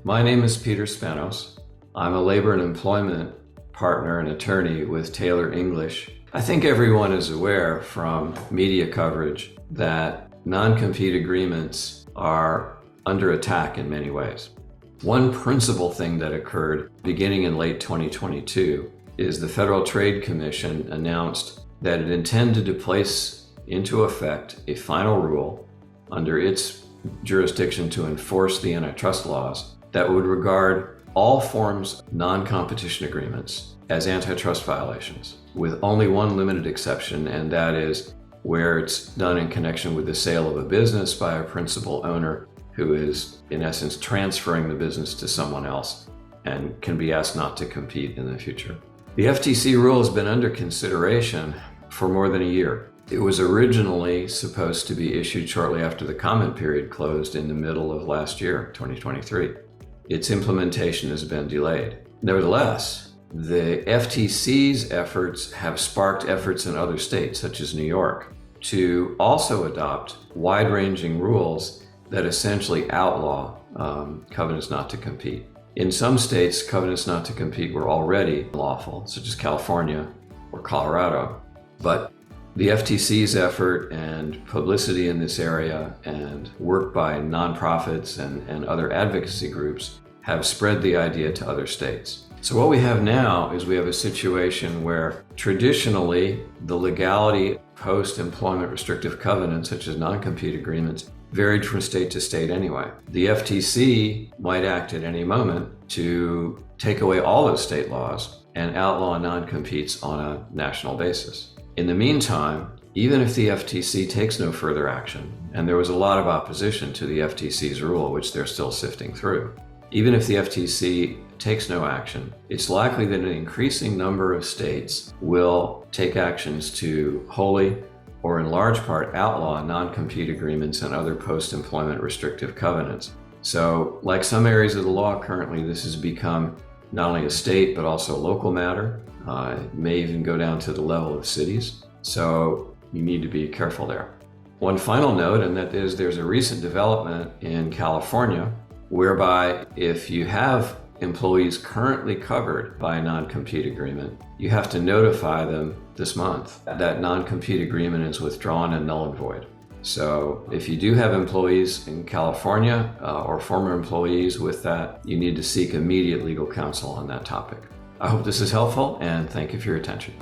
My name is Peter Spanos. I'm a labor and employment partner and attorney with Taylor English. I think everyone is aware from media coverage that non-compete agreements are under attack in many ways. One principal thing that occurred beginning in late 2022 is the Federal Trade Commission announced that it intended to place into effect a final rule under its jurisdiction to enforce the antitrust laws that would regard all forms of non-competition agreements as antitrust violations, with only one limited exception, and that is where it's done in connection with the sale of a business by a principal owner who is, in essence, transferring the business to someone else and can be asked not to compete in the future. The FTC rule has been under consideration for more than a year. It was originally supposed to be issued shortly after the comment period closed in the middle of last year, 2023. Its implementation has been delayed. Nevertheless, the FTC's efforts have sparked efforts in other states, such as New York, to also adopt wide-ranging rules that essentially outlaw covenants not to compete. In some states, covenants not to compete were already lawful, such as California or Colorado. But the FTC's effort and publicity in this area and work by nonprofits and other advocacy groups have spread the idea to other states. So what we have now is we have a situation where traditionally the legality post-employment restrictive covenants, such as non-compete agreements, varied from state to state anyway. The FTC might act at any moment to take away all those state laws and outlaw non-competes on a national basis. In the meantime, even if the FTC takes no further action, and there was a lot of opposition to the FTC's rule, which they're still sifting through, even if the FTC takes no action, it's likely that an increasing number of states will take actions to wholly or in large part outlaw non-compete agreements and other post-employment restrictive covenants. So, like some areas of the law currently, this has become not only a state but also a local matter. It may even go down to the level of cities. So you need to be careful there. One final note, and that is there's a recent development in California whereby if you have employees currently covered by a non-compete agreement, you have to notify them this month that non-compete agreement is withdrawn and null and void. So if you do have employees in California or former employees with that, you need to seek immediate legal counsel on that topic. I hope this is helpful, and thank you for your attention.